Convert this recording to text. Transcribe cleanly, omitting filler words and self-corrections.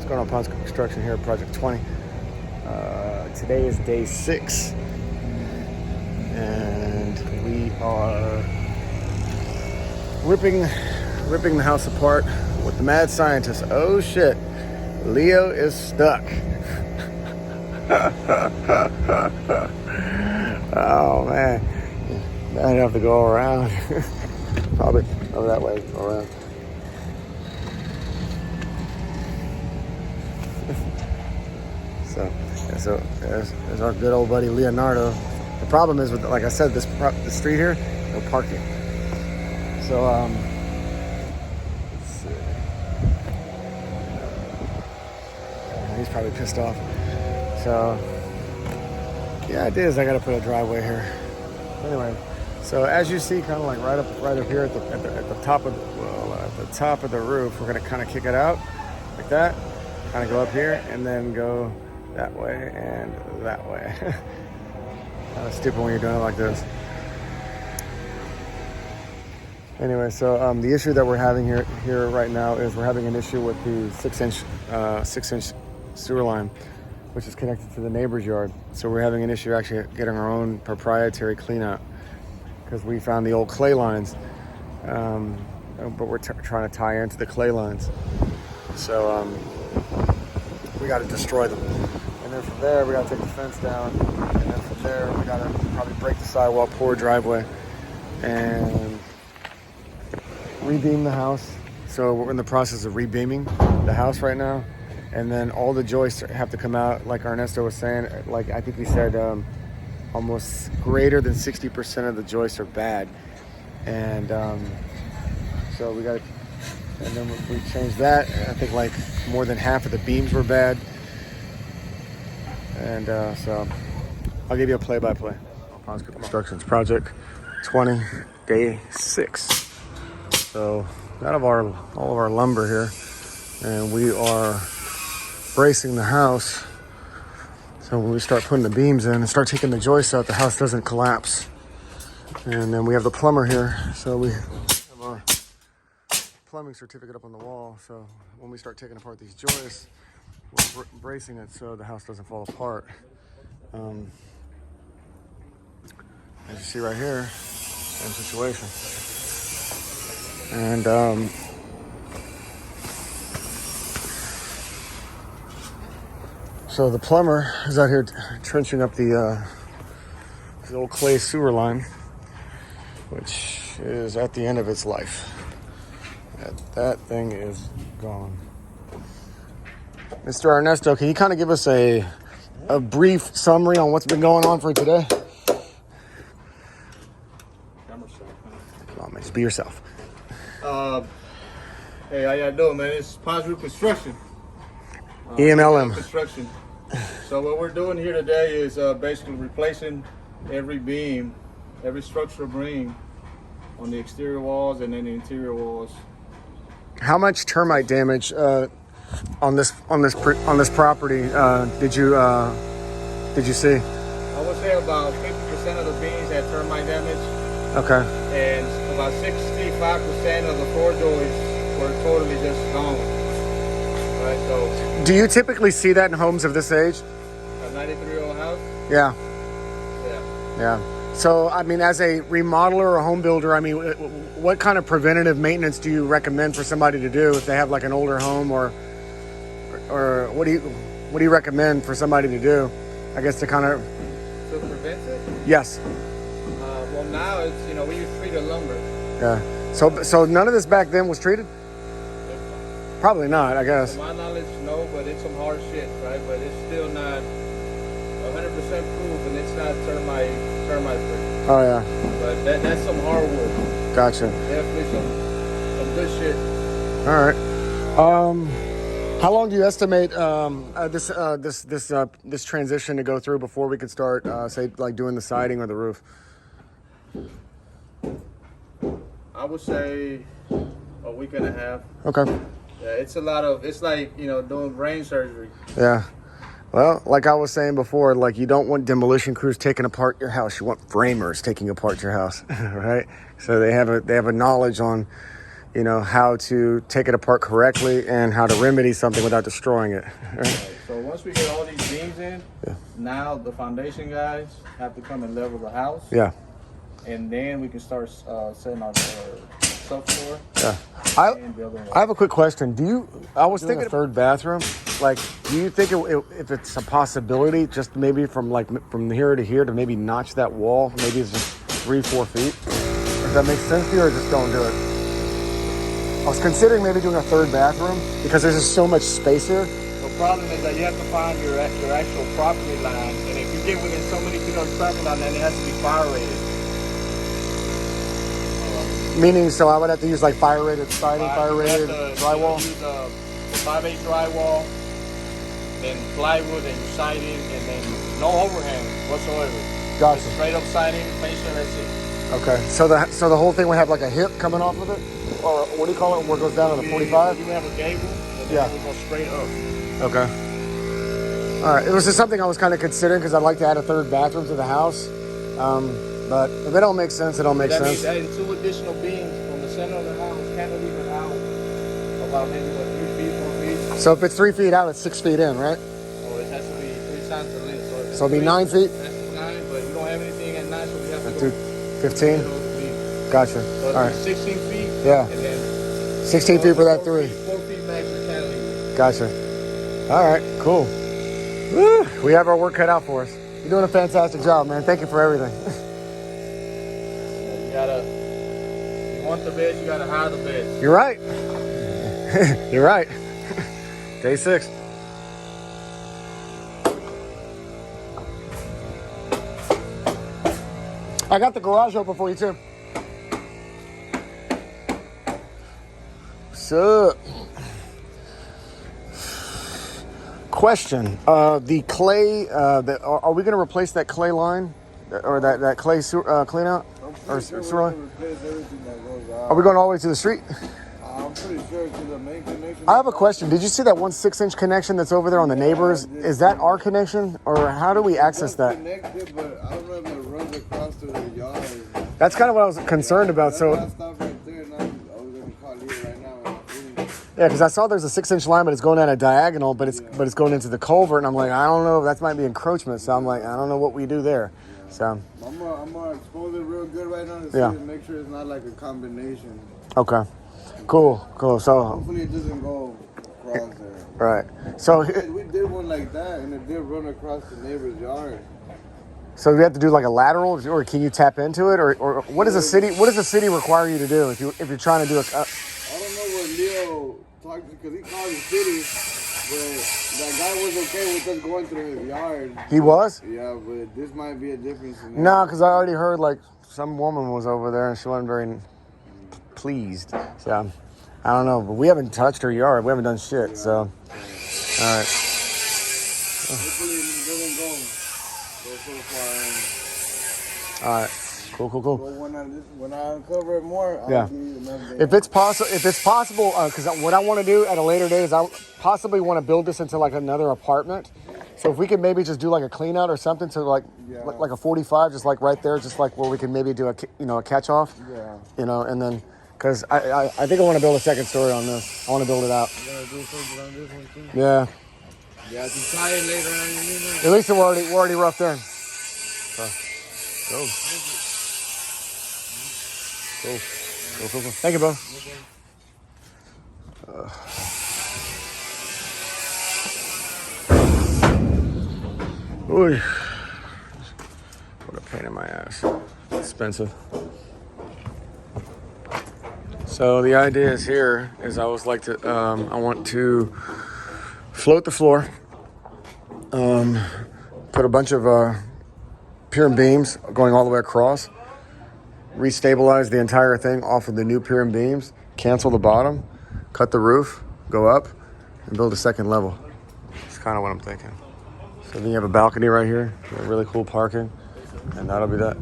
going on? Ponce Construction here at Project 20. Today is day 6, and we are ripping the house apart with the mad scientist. Oh shit, Leo is stuck. Oh man, I'd have to go around. Probably over that way, go around. So there's our good old buddy Leonardo. The problem is with, like I said, the street here, no parking. So let's see. He's probably pissed off. So the idea is I got to put a driveway here. Anyway, so as you see, kind of like right up here at the top of the roof, we're gonna kind of kick it out like that, kind of go up here and then go that way and that way. Kind of stupid when you're doing it like this. Anyway, so the issue that we're having here right now is we're having an issue with the 6-inch sewer line, which is connected to the neighbor's yard. So we're having an issue actually getting our own proprietary clean out because we found the old clay lines, but we're trying to tie into the clay lines. So we got to destroy them. And then from there, we got to take the fence down. And then from there, we got to probably break the sidewall, pour a driveway, and re-beam the house. So we're in the process of re-beaming the house right now. And then all the joists have to come out, like Ernesto was saying. Like I think he said almost greater than 60% of the joists are bad. And so we got to, and then we changed that. I think like more than half of the beams were bad. And so I'll give you a play-by-play. Ponce Construction's Project 20, day 6. So out of all of our lumber here, and we are bracing the house. So when we start putting the beams in and start taking the joists out, the house doesn't collapse. And then we have the plumber here, so we have our plumbing certificate up on the wall. So when we start taking apart these joists, we're bracing it so the house doesn't fall apart. As you see right here, same situation. And so the plumber is out here trenching up the old clay sewer line, which is at the end of its life. That thing is gone. Mr. Ernesto, can you kind of give us a brief summary on what's been going on for today? Come on, man, just be yourself. Hey, how y'all doing, man? It's Ponce Construction. EMLM. Construction. So what we're doing here today is basically replacing every beam, every structural beam on the exterior walls and then the interior walls. How much termite damage on this property did you see? I would say about 50% of the beams had termite damage. Okay. And about 65% of the floor joists were totally just gone. Right. So. Do you typically see that in homes of this age? A 93-year-old house. Yeah. Yeah. Yeah. So, I mean, as a remodeler or home builder, I mean, what kind of preventative maintenance do you recommend for somebody to do if they have like an older home, or what do you recommend for somebody to do? I guess to kind of to prevent it. Yes. Well, now it's we use treated lumber. Yeah. So none of this back then was treated. Probably not, I guess. To my knowledge, no, but it's some hard shit, right? But it's still not 100% proof, and it's not termite free. Oh yeah. But that's some hardwood. Gotcha. Definitely some good shit. All right. How long do you estimate this transition to go through before we could start, say, like doing the siding or the roof? I would say a week and a half. Okay. Yeah, it's like, doing brain surgery. Yeah. Well, like I was saying before, like you don't want demolition crews taking apart your house. You want framers taking apart your house, right? So they have a knowledge on, you know, how to take it apart correctly and how to remedy something without destroying it. Right. So once we get all these beams in, now the foundation guys have to come and level the house. Yeah. And then we can start setting our subfloor. Yeah. And building I have a quick question. I was thinking a third bathroom. Like, do you think if it's a possibility, just maybe from here to here to maybe notch that wall, maybe it's just 3-4 feet? Does that make sense to you, or just don't do it? I was considering maybe doing a third bathroom because there's just so much space here. The problem is that you have to find your actual property line, and if you get within so many feet of the property line, then it has to be fire rated. Meaning, so I would have to use like fire rated siding, fire rated drywall. Use 5/8 drywall, then plywood and siding, and then no overhang whatsoever. Gotcha. Just straight up siding, fascia, that's it. Okay, so the whole thing would have like a hip coming off of it, or what do you call it, where it goes down to the 45? You have a gable, and then it will go straight up. Okay. All right. It was just something I was kind of considering because I'd like to add a third bathroom to the house. But if it don't make sense, it don't make sense. That means adding 2 additional beams from the center of the house, cantilever out, about maybe 3 feet, 4 feet. So if it's 3 feet out, it's 6 feet in, right? Oh, it has to be 3 times the length. So it'll be 9 feet? That's 9, but we don't have anything at 9, so we have to do go 15? So Gotcha. All right. 16 feet. Yeah. And then 16 feet for that 3. 4 feet max for cantilever. Gotcha. All right. Cool. Woo, we have our work cut out for us. You're doing a fantastic job, man. Thank you for everything. You want the beds, you gotta hire the beds. You're right. You're right. Day 6. I got the garage open for you too. So, question: the clay. Are we going to replace that clay line, or that clay clean out, or sewer line? Are we going all the way to the street? I'm pretty sure to the main connection. I have a question. Did you see that 1 6-inch connection that's over there on the neighbors? Is that our connection, or how do we access that? Connected, but I don't know if it runs across to the yard. That's kind of what I was concerned about. So, I stopped right there, and I was gonna call you right now. yeah, because I saw there's a 6-inch line, but it's going at a diagonal, but it's going into the culvert, and I'm like, I don't know, that might be encroachment. So I'm like, I don't know what we do there. So I'm gonna expose it real good right now to see it, make sure it's not like a combination. Okay. Cool. So hopefully it doesn't go across there. Right. So We did one like that, and it did run across the neighbor's yard. So we have to do like a lateral, or can you tap into it, or what does the city require you to do if you're trying to do a? I don't know what Leo talked to, because he called the city, but that guy was okay with us going through his yard. He was? Yeah, but this might be a difference. No, because I already heard like some woman was over there and she wasn't very pleased. So I don't know, but we haven't touched her yard. We haven't done shit. So all right. Hopefully it doesn't go so far. All right. Cool. But when I uncover it more, I'll give you an update. If it's possible, because what I want to do at a later date is I possibly want to build this into like another apartment. So if we could maybe just do like a clean out or something to like a 45, just like right there, just like where we can maybe do a catch off. Yeah. And then because I think I want to build a second story on this. I want to build it out. You gonna do something on this one too? Yeah. Yeah, to try it later on. At least we're already roughed in. So, go. Cool. Thank you, bro. Ooh. What a pain in my ass. Expensive. So the idea is here is I want to float the floor, put a bunch of pier beams going all the way across, restabilize the entire thing off of the new pier beams, cancel the bottom, cut the roof, go up, and build a second level. That's kind of what I'm thinking. So then you have a balcony right here, really cool parking, and that'll be that.